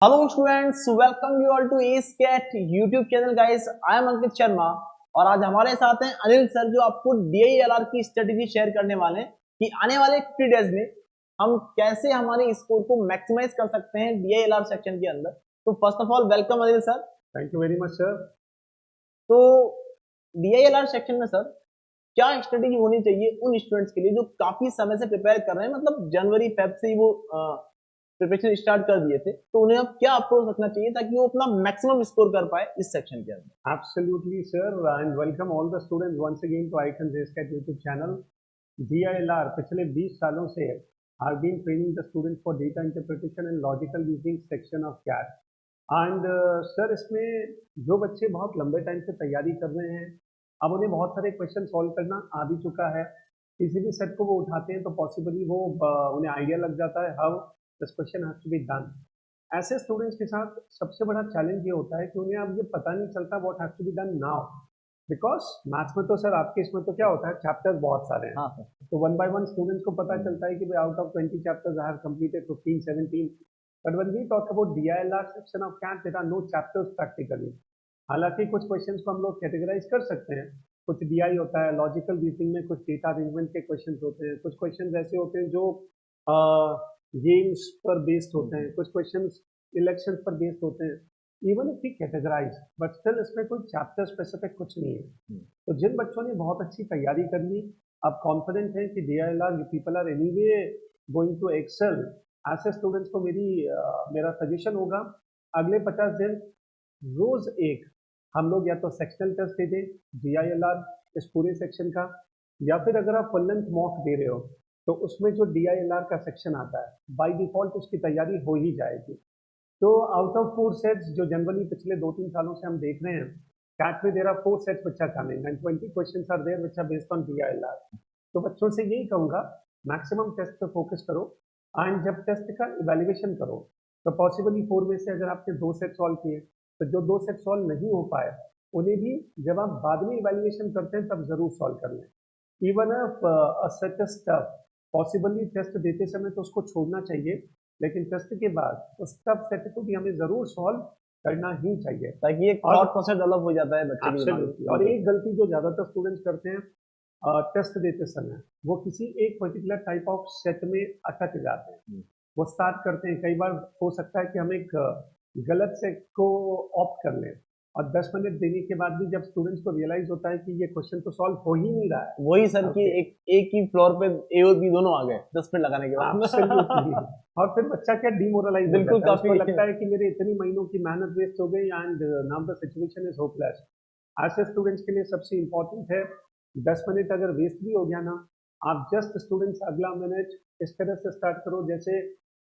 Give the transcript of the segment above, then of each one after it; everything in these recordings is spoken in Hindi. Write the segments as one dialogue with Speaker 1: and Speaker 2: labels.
Speaker 1: Hello students, welcome you all to AceCat YouTube channel guys. I am Ankit Sharma और आज हमारे साथ हैं अनिल सर जो आपको DILR की स्ट्रेटेजी शेयर करने वाले हैं कि आने वाले 50 डेज में हम कैसे हमारे स्कोर को मैक्सिमाइज कर सकते हैं DILR सेक्शन के अंदर। तो first of all welcome Anil sir.
Speaker 2: Thank you very much sir.
Speaker 1: तो DILR सेक्शन में सर क्या स्ट्रेटेजी होनी चाहिए उन स्टूडेंट्स के लिए जो काफी समय से प्रिपेयर कर रहे हैं, मतलब जनवरी फेब से ही वो प्रिपरेशन स्टार्ट कर दिए थे, तो उन्हें अब क्या अप्रोच रखना चाहिए ताकि वो अपना मैक्सिमम स्कोर कर पाए इस सेक्शन के अंदर।
Speaker 2: Absolutely sir, and welcome all the students once again to icon AceCat YouTube channel. DILR पिछले 20 सालों से I've been training the students for data interpretation and logical reasoning section of CAT. And sir इसमें जो बच्चे बहुत लंबे टाइम से तैयारी कर रहे हैं, अब उन्हें बहुत सारे क्वेश्चन सॉल्व करना आ भी चुका है। किसी भी सेट को वो उठाते हैं तो पॉसिबली वो उन्हें आइडिया लग जाता है how this question has to be done. ऐसे स्टूडेंट्स के साथ सबसे बड़ा चैलेंज ये होता है कि उन्हें अब ये पता नहीं चलता what has to be done now, because maths में तो सर आपके इसमें तो क्या होता है, चैप्टर्स बहुत सारे हैं।
Speaker 1: हाँ सर।
Speaker 2: तो वन बाय वन स्टूडेंट्स को पता चलता है कि भाई out of 20 chapters I have completed 15 17, but when we talk about DILR section of CAT there are no chapters practically. हालांकि कुछ क्वेश्चंस को हम लोग कैटेगराइज कर सकते हैं, कुछ DI होता है, लॉजिकल रीजनिंग में कुछ डेटा अरेंजमेंट के क्वेश्चंस होते हैं, कुछ क्वेश्चंस ऐसे होते हैं जो गेम्स पर बेस्ड होते हैं, कुछ क्वेश्चंस इलेक्शंस पर बेस्ड होते हैं। Even if we categorize but still इसमें कोई चैप्टर स्पेसिफिक कुछ नहीं है। तो जिन बच्चों ने बहुत अच्छी तैयारी कर ली, अब कॉन्फिडेंट है कि DILR people are anyway going to excel, ऐसे स्टूडेंट्स को मेरा सजेशन होगा अगले 50 दिन रोज एक हम लोग या तो सेक्शनल टेस्ट दे दें DILR इस पूरे सेक्शन का, या फिर अगर आप फुल लेंथ मॉक दे रहे हो तो उसमें जो DILR का सेक्शन आता है बाय डिफॉल्ट उसकी तैयारी हो ही जाएगी। तो आउट ऑफ 4 सेट्स जो जनरली पिछले 2-3 सालों से हम देख रहे हैं, CAT में there are 4 sets which are coming and 20 questions are there which are based on DILR। तो बच्चों से यही कहूंगा मैक्सिमम टेस्ट पे फोकस करो, एंड जब टेस्ट का इवैल्यूएशन करो तो पॉसिबली 4 में से अगर आपने 2 सेट सॉल्व किए तो जो 2 सेट सॉल्व नहीं हो पाए उन्हें भी जब आप बाद में इवैल्यूएशन करते हैं तब जरूर सॉल्व कर लें। Even a set is tough, possibly test देते समय तो उसको छोड़ना चाहिए, लेकिन टेस्ट के बाद उस टफ सेट को भी हमें जरूर सॉल्व करना ही चाहिए
Speaker 1: ताकि एक थॉट प्रोसेस डेवलप हो जाता है बच्चे के दिमाग में।
Speaker 2: और एक गलती जो ज्यादातर स्टूडेंट्स करते हैं टेस्ट देते समय, वो किसी एक पर्टिकुलर टाइप ऑफ सेट में अटक जाते हैं। वो स्टार्ट करते हैं, कई बार हो सकता है कि हम एक गलत सेट को ऑप्ट कर लें और 10 मिनट देने के बाद भी जब स्टूडेंट्स को रियलाइज होता है कि ये क्वेश्चन तो सॉल्व हो ही नहीं रहा है,
Speaker 1: वही सर कि एक ही फ्लोर पे ए और बी दोनों आ गए 10 मिनट लगाने के बाद।
Speaker 2: Absolutely. और फिर बच्चा क्या डिमोरलाइज हो
Speaker 1: बिल्कुल,
Speaker 2: जाता है,
Speaker 1: काफी
Speaker 2: उसको लगता है कि मेरे इतनी महीनों की मेहनत वेस्ट हो गई and now the situation is hopeless. ऐसे स्टूडेंट्स के लिए सबसे इंपॉर्टेंट है 10 मिनट अगर वेस्ट भी हो गया ना, आप जस्ट स्टूडेंट्स अगला मिनट इस तरह से स्टार्ट करो जैसे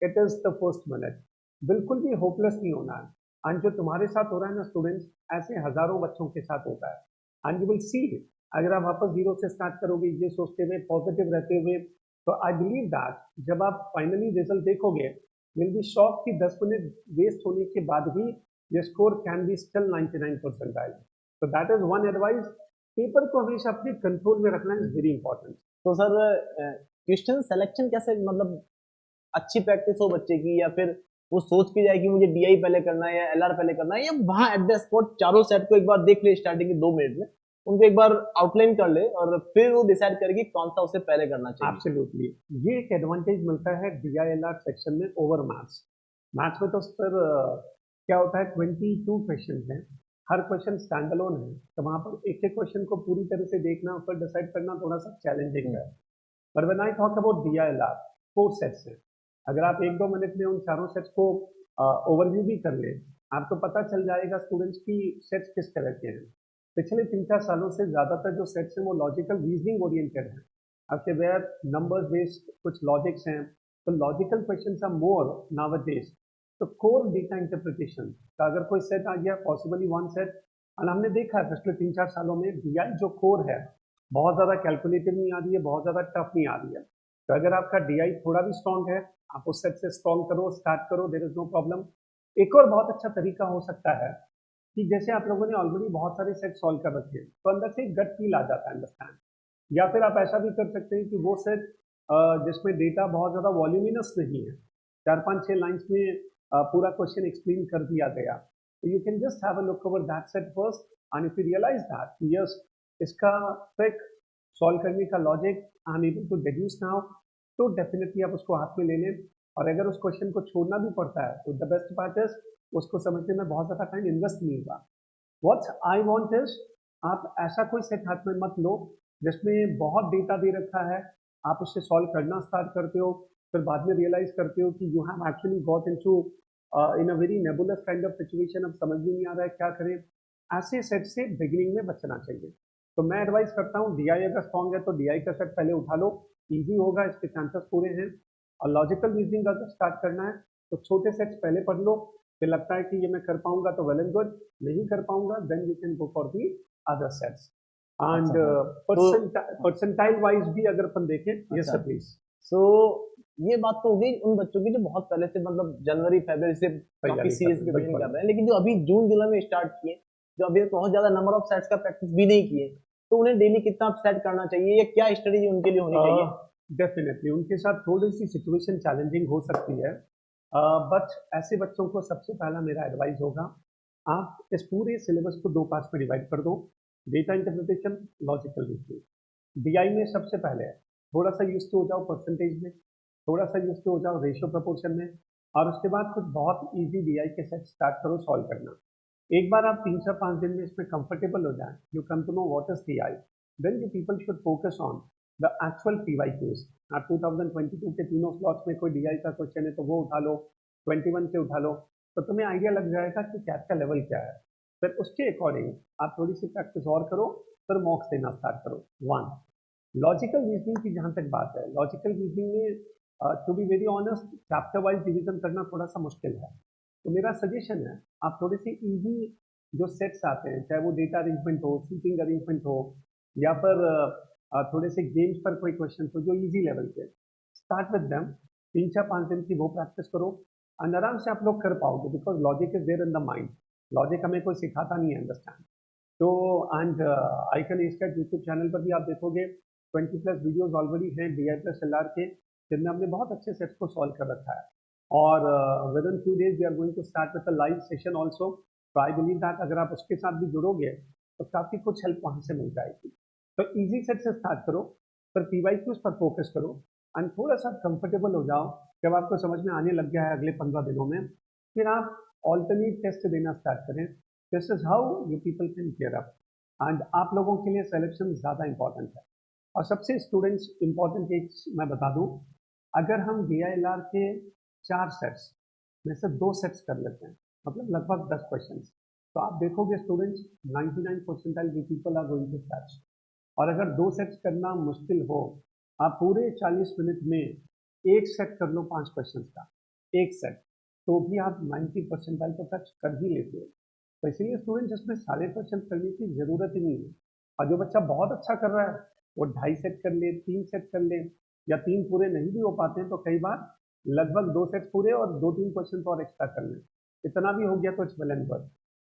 Speaker 2: it is the first minute. बिल्कुल भी होपलेस नहीं होना है। एंड जो तुम्हारे साथ हो रहा है ना स्टूडेंट्स, ऐसे हजारों बच्चों के साथ होता है एंड यू विल सी, अगर आप वापस जीरो से स्टार्ट करोगे ये सोचते हुए पॉजिटिव रहते हुए, तो आई बिलीव दैट जब आप फाइनली रिजल्ट देखोगे विल बी शॉक कि 10 मिनट वेस्ट होने के बाद भी ये स्कोर कैन बी स्टिल 99% आएगा। तो that is one advice, paper को हमेशा अपने कंट्रोल में रखना इज वेरी इंपॉर्टेंट।
Speaker 1: तो सर क्वेश्चन सिलेक्शन कैसे, मतलब अच्छी प्रैक्टिस हो बच्चे की, या फिर वो सोच के जाए कि मुझे DI पहले करना है या LR पहले करना है, या वहां एट द स्पॉट चारों सेट को एक बार देख ले स्टार्टिंग के 2 मिनट में, उनको एक बार आउटलाइन कर ले और फिर वो डिसाइड करे कि कौन सा उसे पहले करना चाहिए।
Speaker 2: एब्सोल्युटली, ये एक एडवांटेज मिलता है DILR सेक्शन में ओवर मैथ्स। मैथ्स में तो सर क्या होता है 22 क्वेश्चन हैं, हर क्वेश्चन स्टैंड अलोन है, तो वहां पर एक एक क्वेश्चन को पूरी तरह से देखना और फिर डिसाइड करना थोड़ा सा चैलेंजिंग है। पर when I talk about DILR 4 sets हैं, अगर आप 1-2 मिनट में उन चारों सेट्स को ओवरव्यू भी कर ले, आपको पता चल जाएगा स्टूडेंट्स की सेट्स किस तरह के हैं। पिछले 3-4 सालों से ज्यादातर जो सेट्स हैं वो लॉजिकल रीजनिंग ओरिएंटेड हैं, आपके वेयर नंबर्स बेस्ड कुछ लॉजिक्स हैं, तो logical questions are more nowadays. तो कोर डेटा इंटरप्रिटेशन का अगर कोई सेट आ गया, पॉसिबली वन सेट, और हमने देखा है पिछले 3-4 सालों में DI जो कोर है बहुत ज्यादा कैलकुलेटिव नहीं आ रही है, बहुत ज्यादा टफ नहीं आ रही है। तो अगर आपका DI थोड़ा भी स्ट्रॉन्ग है, आप उस सेट से स्ट्रॉन्ग करो, स्टार्ट करो, देयर इज नो प्रॉब्लम। एक और बहुत अच्छा तरीका हो सकता है कि जैसे आप लोगों ने ऑलरेडी बहुत सारे सेट सॉल्व कर रखे हैं तो अंदर से एक गट फील आ जाता है, अंडरस्टैंड। या फिर आप ऐसा भी कर सकते हैं कि वो सेट जिसमें डेटा बहुत ज्यादा वॉल्यूमिनस नहीं है, 4-5-6 लाइन्स में पूरा क्वेश्चन एक्सप्लेन कर दिया गया, तो you can just have a look over that set first, and if you realize that yes इसका ट्रिक सॉल्व करने का logic I am able to deduce now, तो डेफिनेटली आप उसको हाथ में ले लें। और अगर उस क्वेश्चन को छोड़ना भी पड़ता है तो द बेस्ट पार्ट इज उसको समझने में बहुत ज़्यादा टाइम इन्वेस्ट नहीं होगा। व्हाट आई वांट इज आप ऐसा कोई सेट हाथ में मत लो जिसमें बहुत डेटा दे रखा है, आप उससे सॉल्व करना स्टार्ट करते हो, फिर बाद में रियलाइज करते हो कि you have actually got into in a very नेबुलस kind of situation, अब समझ में नहीं आ रहा है क्या करें। ऐसे सेट से बिगिनिंग में बचना चाहिए। तो मैं एडवाइस करता हूँ डीआई अगर स्ट्रॉन्ग है तो डीआई का सेट पहले उठा लो, इजी होगा, इसके चांसेस पूरे हैं। और लॉजिकल रीजनिंग अगर स्टार्ट करना है तो छोटे सेट्स पहले पढ़ लो, फिर लगता है कि ये मैं कर पाऊंगा तो वेल एंड गुड, नहीं कर पाऊंगा then you can go for the other sets. And percentile wise भी अगर अपन देखें, यस सर प्लीज।
Speaker 1: सो ये बात तो हो गई उन बच्चों की जो बहुत पहले से मतलब जनवरी फरवरी से काफी सीरियस प्रिपरेशन कर रहे हैं, लेकिन जो अभी जून जुलाई में स्टार्ट किए, जो अभी बहुत ज्यादा नंबर ऑफ सेट्स का प्रैक्टिस भी नहीं किए, तो उन्हें डेली कितना सेट करना चाहिए या क्या स्ट्रेटेजी उनके लिए होनी चाहिए?
Speaker 2: डेफिनेटली उनके साथ थोड़ी सी सिचुएशन चैलेंजिंग हो सकती है, बट ऐसे बच्चों को सबसे पहला मेरा एडवाइस होगा आप इस पूरे सिलेबस को 2 पार्ट्स में डिवाइड कर दो, data interpretation, logical reasoning. DI में सबसे पहले थोड़ा सा यूज हो जाओ परसेंटेज में, थोड़ा सा यूज हो जाओ रेशियो प्रपोर्शन में, और उसके बाद कुछ बहुत इजी डीआई के सेट स्टार्ट करो सॉल्व करना। एक बार आप 3 से 5 दिन में इसमें कंफर्टेबल हो जाए, you come to know what is DI, then you people should focus on the actual PYQs. आप 2022 के तीनों स्लॉट्स में कोई डीआई का क्वेश्चन है तो वो उठा लो, 21 के उठा लो, तो तुम्हें आइडिया लग जाएगा कि कैट का लेवल क्या है। फिर उसके अकॉर्डिंग आप थोड़ी सी प्रैक्टिस और करो, फिर मॉक्स देना स्टार्ट करो। 1 लॉजिकल रीजनिंग की जहाँ तक बात है, लॉजिकल रीजनिंग में to be very honest chapter wise division करना थोड़ा सा मुश्किल है, तो मेरा सजेशन है आप थोड़े से इजी जो सेट्स आते हैं, चाहे वो डेटा अरेंजमेंट हो, सीटिंग अरेंजमेंट हो, या फिर थोड़े से गेम्स पर कोई क्वेश्चन हो जो इजी लेवल के, स्टार्ट विद देम। 3 से 5 दिन की वो प्रैक्टिस करो और आराम से आप लोग कर पाओगे, because logic is there in the mind. Logic हमें कोई सिखाता नहीं है, अंडरस्टैंड। तो एंड आई कैन इसका यूट्यूब चैनल पर भी आप देखोगे 20+ वीडियोस ऑलरेडी हैं डीआई प्लस एलआर के, जिनमें हमने बहुत अच्छे सेट्स को सॉल्व कर रखा है। और within few days we are going to start with a live session also, तो आई बिलीव दैट अगर आप उसके साथ भी जुड़ोगे तो काफ़ी कुछ हेल्प वहाँ से मिल जाएगी। तो इजी सेट से स्टार्ट करो, फिर पीवाईक्यूज पर फोकस करो, एंड थोड़ा सा कंफर्टेबल हो जाओ। जब आपको समझ में आने लग गया है अगले 15 दिनों में, फिर आप ऑल्टरनेट टेस्ट देना स्टार्ट करें। This is how you people can gear up, and आप लोगों के लिए सिलेक्शन ज़्यादा इंपॉर्टेंट है। और सबसे स्टूडेंट्स इंपॉर्टेंट एक मैं बता दूं, अगर हम DILR के 4 सेट्स में से 2 सेट्स कर लेते हैं, मतलब लगभग 10 क्वेश्चन, तो आप देखोगे students 99 percentile we people are going to touch. और अगर 2 सेट्स करना मुश्किल हो, आप पूरे 40 मिनट में एक सेट कर लो 5 क्वेश्चन का, एक सेट, तो भी आप 90 परसेंटाइल को टच कर ही लेते हो। तो इसीलिए स्टूडेंट्स इसमें सारे क्वेश्चन करने की जरूरत ही नहीं है। और जो बच्चा बहुत अच्छा कर रहा है वो 2.5 सेट कर ले, 3 सेट कर ले, या 3 पूरे नहीं भी हो पाते हैं तो कई बार लगभग 2 सेट पूरे और 2-3 क्वेश्चन और एक्स्ट्रा कर लें, इतना भी हो गया तो it's well and good.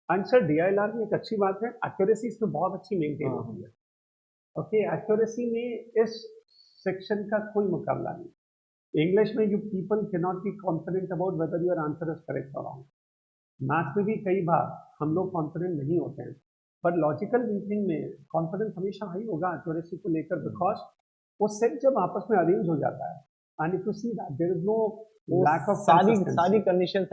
Speaker 2: And sir DILR में एक अच्छी बात है, एक्यूरेसी इसमें बहुत अच्छी मेंटेन होती है। ओके, एक्यूरेसी में इस सेक्शन का कोई मुकाबला नहीं। इंग्लिश में you people can not be confident about whether your answer is correct और रॉन्ग। मैथ्स में भी कई बार हम लोग कॉन्फिडेंट नहीं होते हैं, बट लॉजिकल रीजनिंग में कॉन्फिडेंस हमेशा हाई होगा एक्यूरेसी को लेकर, बिकॉज वो सेट जब आपस में अरेंज हो जाता है, and if you see that there is no lack of
Speaker 1: सारी कंडीशन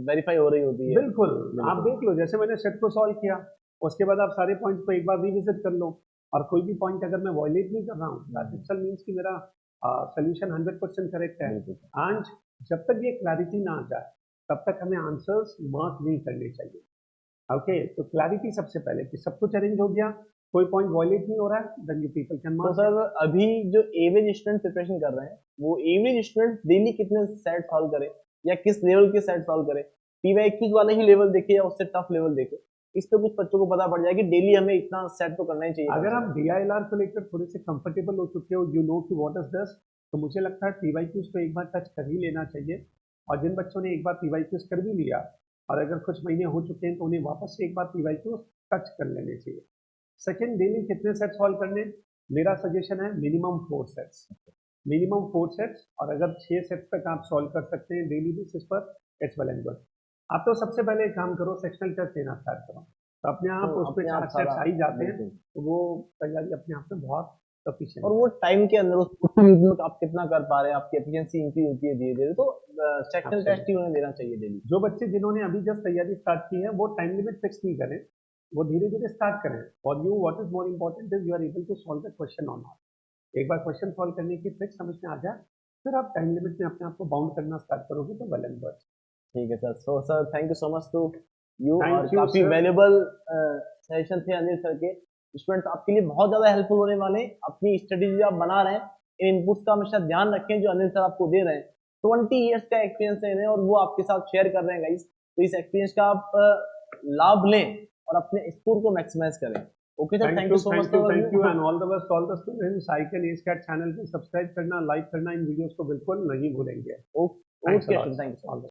Speaker 1: वेरीफाई हो रही होती है।
Speaker 2: बिल्कुल, आप देख लो, जैसे मैंने सेट को सॉल्व किया, उसके बाद आप सारे पॉइंट को एक बार रिविजिट कर लो, और कोई भी पॉइंट अगर मैं वॉयलेट नहीं कर रहा हूँ, दैट इटसेल्फ मींस कि मेरा सोल्यूशन 100% करेक्ट है। एंड जब तक ये क्लैरिटी ना आ जाए तब तक हमें आंसर्स मार्क नहीं करने चाहिए। ओके, तो क्लैरिटी सबसे पहले कि सब कुछ अरेंज हो गया, कोई पॉइंट वॉयलेट नहीं हो रहा है, then you people can mark.
Speaker 1: तो सर अभी जो एवरेज स्टूडेंट प्रिपरेशन कर रहे हैं, वो एवरेज स्टूडेंट डेली कितने सेट सॉल्व करें या किस लेवल के सेट सॉल्व करें? पीवाईक्यूज वाले ही लेवल देखे या उससे टफ लेवल देखे? इस पे कुछ बच्चों को पता पड़ जाए कि डेली हमें इतना सेट तो करना ही चाहिए।
Speaker 2: अगर आप DILR को लेकर थोड़े से कंफर्टेबल हो चुके हो, यू नो कि व्हाट इज दिस, तो मुझे लगता है पीवाईक्यूज को एक बार टच कर ही लेना चाहिए। और जिन बच्चों ने एक बार पीवाईक्यूज कर भी लिया और अगर कुछ महीने हो चुके हैं तो उन्हें वापस से एक बार पीवाईक्यूज टच कर लेने चाहिए। सेकेंड, डेली कितने सेट सॉल्व करने? मेरा सजेशन है मिनिमम 4 सेट्स, मिनिमम 4 सेट्स, और अगर 6 सेट्स तक आप सॉल्व कर सकते हैं डेली बेसिस पर इट्स वेल एंड गुड। आप तो सबसे पहले एक काम करो, सेक्शनल टेस्ट देना स्टार्ट करो, तो अपने आप
Speaker 1: तो
Speaker 2: उस पे
Speaker 1: अपने आप
Speaker 2: 4 सेट्स
Speaker 1: सारा
Speaker 2: आ ही जाते हैं,
Speaker 1: बिल्कुल।
Speaker 2: तो वो तैयारी अपने आप में बहुत सफिशिएंट
Speaker 1: और
Speaker 2: है।
Speaker 1: वो टाइम के अंदर उस वीक में आप कितना कर पा रहे हैं, आपकी एफिशिएंसी इंक्रीज होती है धीरे धीरे, तो सेक्शनल टेस्ट ही उन्हें देना चाहिए डेली।
Speaker 2: जो बच्चे जिन्होंने अभी जस्ट तैयारी स्टार्ट की है वो टाइम लिमिट फिक्स नहीं करें, वो धीरे धीरे स्टार्ट करें। For you what is more important is you are able to solve the question और नॉट। एक बार क्वेश्चन सॉल्व करने की ट्रिक समझ में आ जाए, फिर आप टाइम लिमिट में अपने आप को बाउंड करना स्टार्ट करोगे तो वेल एंड गुड।
Speaker 1: ठीक है सर। So sir thank you so much to you, और
Speaker 2: थैंक यू
Speaker 1: काफी
Speaker 2: सर।
Speaker 1: वैल्यूबल सेशन थे अनिल सर के। स्टूडेंट्स आपके लिए बहुत ज्यादा हेल्पफुल होने वाले हैं। अपनी स्ट्रेटेजी आप बना रहे हैं, इन इनपुट्स का हमेशा ध्यान रखें जो अनिल सर आपको दे रहे हैं। 20 ईयर्स का एक्सपीरियंस है इन्हें, और वो आपके साथ शेयर कर रहे हैं गाइस, तो इस एक्सपीरियंस का आप लाभ लें और अपने स्कोर को मैक्सिमाइज करें। Okay sir, thank you so much.
Speaker 2: Thank you and all the best all the students. Icon एस्कैट चैनल को सब्सक्राइब करना, लाइक करना, इन वीडियोस को बिल्कुल नहीं भूलेंगे।
Speaker 1: Okay sir, thank you.